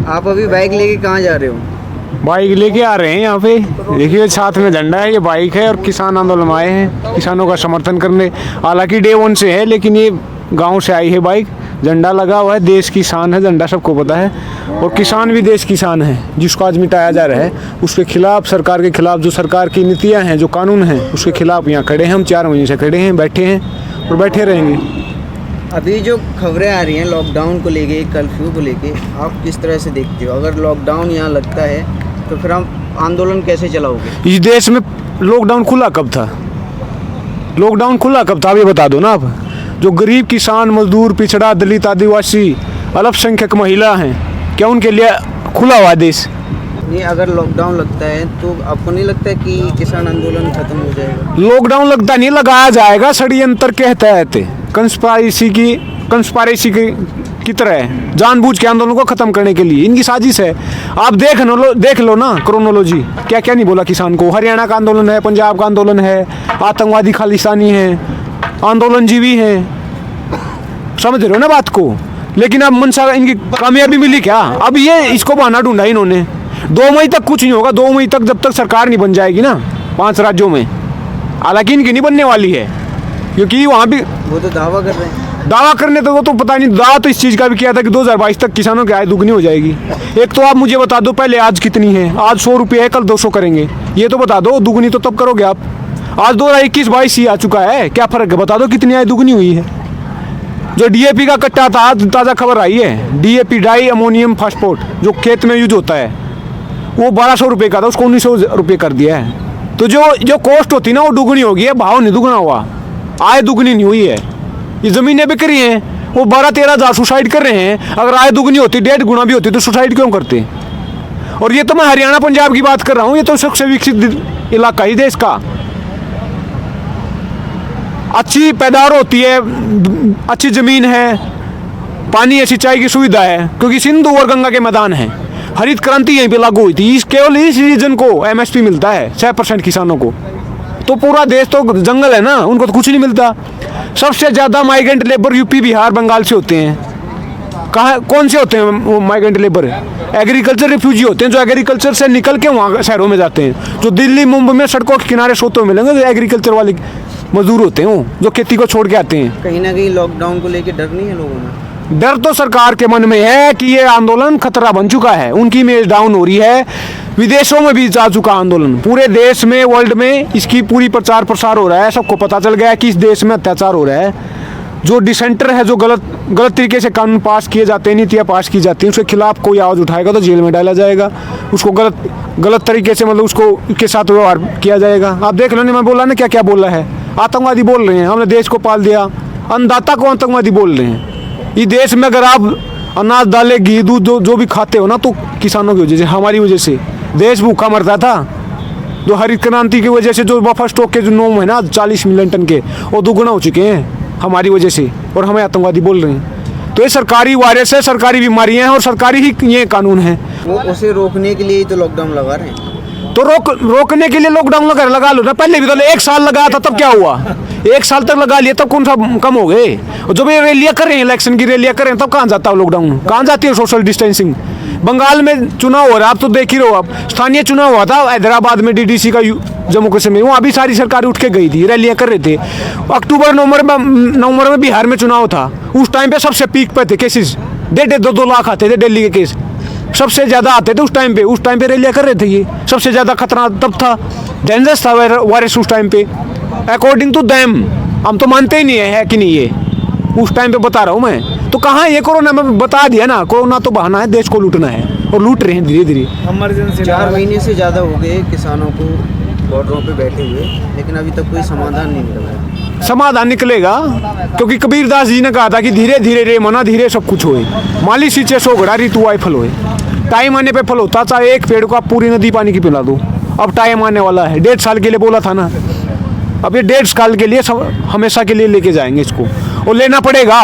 आप अभी बाइक लेके कहाँ जा रहे हो? बाइक लेके आ रहे हैं यहाँ पे। देखिए साथ में झंडा है, ये बाइक है और किसान आंदोलन में आए हैं किसानों का समर्थन करने। हालांकि डे 1 से है, लेकिन ये गांव से आई है बाइक। झंडा लगा हुआ है, देश की शान है झंडा, सबको पता है। और किसान भी देश की शान है, जिसको आज मिटाया जा रहा है। उसके खिलाफ, सरकार के खिलाफ, जो सरकार की नीतियाँ हैं, जो कानून हैं, उसके खिलाफ यहाँ खड़े हैं। हम 4 महीने से खड़े हैं, बैठे हैं और बैठे रहेंगे। अभी जो खबरें आ रही हैं लॉकडाउन को लेके, कर्फ्यू को लेके, आप किस तरह से देखते हो? अगर लॉकडाउन यहाँ लगता है तो फिर हम आंदोलन कैसे चलाओगे? इस देश में लॉकडाउन खुला कब था? लॉकडाउन खुला कब था, अभी बता दो ना आप। जो गरीब किसान, मजदूर, पिछड़ा, दलित, आदिवासी, अल्पसंख्यक महिला हैं, क्या उनके लिए खुला हुआ देश? नहीं, अगर लॉकडाउन लगता है तो आपको नहीं लगता है कि किसान आंदोलन खत्म हो जाएगा? लॉकडाउन लगता नहीं, लगाया जाएगा षड्यंत्र के तहत, कंस्पारेसी की तरह है, जानबूझ के आंदोलन को खत्म करने के लिए इनकी साजिश है। आप देख लो ना क्रोनोलॉजी, क्या क्या नहीं बोला किसान को। हरियाणा का आंदोलन है, पंजाब का आंदोलन है, आतंकवादी खालिस्तानी है, आंदोलनजीवी हैं, समझ रहे हो ना बात को। लेकिन अब मनसा इनकी कामयाबी मिली क्या? अब ये इसको बहाना ढूंढा इन्होंने। 2 मई तक कुछ नहीं होगा। 2 मई तक जब तक सरकार नहीं बन जाएगी ना 5 राज्यों में, हालांकि इनकी नहीं बनने वाली है, क्योंकि वहाँ भी वो तो दावा कर रहे हैं। दावा करने तो वो तो पता नहीं। दावा तो इस चीज़ का भी किया था कि 2022 तक किसानों की आय दुगनी हो जाएगी। एक तो आप मुझे बता दो पहले, आज कितनी है? आज 100 रुपये है, कल 200 करेंगे। ये तो बता दो, दुगनी तो तब करोगे आप। आज 2021-22 ही आ चुका है, क्या फ़र्क है? बता दो कितनी आय दुगनी हुई है। जो डीएपी का कट्टा था, आज ताज़ा खबर आई है, डीएपी डाई अमोनियम फास्फोट, जो खेत में यूज होता है, वो 1200 रुपये का था, उसको 1900 रुपये कर दिया है। तो जो कॉस्ट होती है ना, वो दुगनी हो गई है, भाव नहीं दुगना हुआ, आय दुगनी नहीं हुई है। ये ज़मीनें बिक रही हैं, वो 12-13 हज़ार सुसाइड कर रहे हैं। अगर आय दुगनी होती, 1.5 गुना भी होती, तो सुसाइड क्यों करते? और ये तो मैं हरियाणा पंजाब की बात कर रहा हूँ, ये तो सबसे विकसित इलाका ही देश का। अच्छी पैदावार होती है, अच्छी ज़मीन है, पानी है, सिंचाई की सुविधा है, क्योंकि सिंधु और गंगा के मैदान हैं। हरित क्रांति यहीं पे लागू हुई थी। केवल इस रीजन को एमएसपी मिलता है 6% किसानों को। तो पूरा देश तो जंगल है ना, उनको तो कुछ नहीं मिलता। सबसे ज़्यादा migrant labour UP, Bihar, Bengal से होते हैं। कहाँ, कौन से होते हैं वो माइग्रेंट लेबर? एग्रीकल्चर रिफ्यूजी होते हैं, जो एग्रीकल्चर से निकल के वहाँ शहरों में जाते हैं। जो दिल्ली, मुंबई में सड़कों के किनारे सोते मिलेंगे, जो एग्रीकल्चर वाले मजदूर होते हैं, वो जो खेती को छोड़ के आते हैं। कहीं ना कहीं लॉकडाउन को लेके डर नहीं है लोगों में? डर तो सरकार के मन में है कि ये आंदोलन खतरा बन चुका है, उनकी इमेज डाउन हो रही है। विदेशों में भी जा चुका आंदोलन, पूरे देश में, वर्ल्ड में इसकी पूरी प्रचार प्रसार हो रहा है। सबको पता चल गया है कि इस देश में अत्याचार हो रहा है। जो डिसेंटर है, जो गलत तरीके से कानून पास किए जाते हैं, नीतियाँ पास की जाती हैं, उसके खिलाफ कोई आवाज़ उठाएगा तो जेल में डाला जाएगा। उसको गलत तरीके से, मतलब उसको के साथ व्यवहार किया जाएगा। आप देख लो, मैं बोला ना क्या क्या बोला है। आतंकवादी बोल रहे हैं, हमने देश को पाल दिया। अन्नदाता को आतंकवादी बोल रहे हैं। इस देश में अगर आप अनाज, दालें, घी, दूध जो भी खाते हो ना, तो किसानों की वजह से, हमारी वजह से देश भूखा मरता था। जो हरित क्रांति की वजह से जो बफर स्टॉक के जो 9 महीना 40 मिलियन टन के, वो दुगुना हो चुके हैं हमारी वजह से, और हमें आतंकवादी बोल रहे हैं। तो ये सरकारी वायरस है, सरकारी बीमारियां हैं, और सरकारी ही ये कानून है। वो उसे रोकने के लिए ही तो लॉकडाउन लगा रहे हैं। तो रोकने के लिए लॉकडाउन लगा लो ना। पहले भी तो 1 साल लगाया था, तब क्या हुआ? 1 साल तक लगा लिया, तब कौन सा कम हो गए? जब ये रैलियाँ कर रहे हैं, इलेक्शन की रैलियाँ कर रहे हैं, तब कहाँ जाता है लॉकडाउन? कहाँ जाती है सोशल डिस्टेंसिंग? बंगाल में चुनाव हो रहा है, आप तो देख ही रहो। आप स्थानीय चुनाव हुआ था हैदराबाद में, डीडीसी का, जम्मू कश्मीर, वहाँ भी सारी सरकार उठ के गई थी, रैलियाँ कर रहे थे। अक्टूबर नवंबर में बिहार में चुनाव था, उस टाइम पे सबसे पीक पे थे केसेस। 1.5-2 लाख आते थे दिल्ली के केस, सबसे ज़्यादा आते थे उस टाइम पे रैलियाँ कर रहे थे। ये सबसे ज़्यादा खतरा तब था, डेंजरस था वायरस उस टाइम पे, अकॉर्डिंग टू दैम। हम तो मानते ही नहीं है कि नहीं, ये उस टाइम पे बता रहा हूँ मैं। तो कहाँ ये कोरोना में बता दिया ना, कोरोना तो बहाना है, देश को लूटना है, और लूट रहे हैं धीरे धीरे। इमरजेंसी 4 महीने से ज़्यादा हो गए किसानों को बॉर्डरों पे बैठे हुए, लेकिन अभी तक कोई समाधान नहीं मिल रहा। समाधान निकलेगा, क्योंकि कबीरदास जी ने कहा था कि धीरे धीरे रे मना, धीरे सब कुछ होए। माली सींचे सो घड़ा, ऋतु आए फल होए। टाइम आने पे फल होता, चाहे एक पेड़ को आप पूरी नदी पानी की पिला दो। अब टाइम आने वाला है, 1.5 साल के लिए बोला था ना, अब ये 1.5 साल के लिए हमेशा के लिए लेके जाएंगे इसको, और लेना पड़ेगा।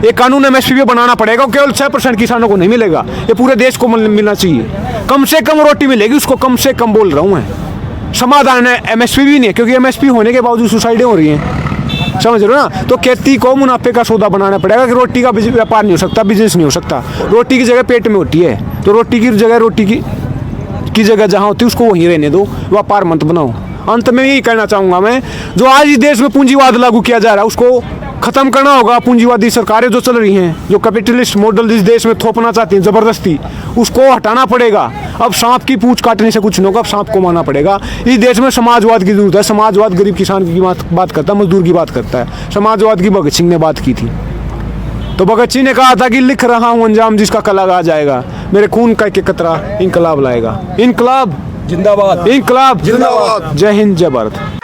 एक कानून एमएसपी पे बनाना पड़ेगा, केवल 6% किसानों को नहीं मिलेगा, ये पूरे देश को मिलना चाहिए। कम से कम रोटी मिलेगी उसको, कम से कम बोल रहा हूँ मैं। समाधान है एमएसपी भी नहीं है, क्योंकि एमएसपी होने के बावजूद सुसाइडें हो रही हैं। समझ रहे हो ना। तो खेती को मुनाफे का सौदा बनाना पड़ेगा कि रोटी का व्यापार नहीं हो सकता, बिजनेस नहीं हो सकता। रोटी की जगह पेट में होती है, तो रोटी की जगह की जगह जहाँ होती है उसको वहीं रहने दो, व्यापार मत बनाओ। अंत में यही कहना चाहूँगा मैं, जो आज इस देश में पूंजीवाद लागू किया जा रहा है उसको खत्म करना होगा। पूंजीवादी सरकारें जो चल रही हैं, जो कैपिटलिस्ट मॉडल इस देश में थोपना चाहती हैं ज़बरदस्ती, उसको हटाना पड़ेगा। अब सांप की पूंछ काटने से कुछ नहीं होगा, अब सांप को मारना पड़ेगा। इस देश में समाजवाद की जरूरत है। समाजवाद गरीब किसान की बात करता है, मजदूर की बात करता है। समाजवाद की भगत सिंह ने बात की थी, तो भगत सिंह ने कहा था कि लिख रहा हूँ अंजाम जिसका कल आ जाएगा, मेरे खून का एक कतरा इनकलाब लाएगा। इनकलाब जिंदाबाद, इनकलाब जिंदाबाद। जय हिंद, जय भारत।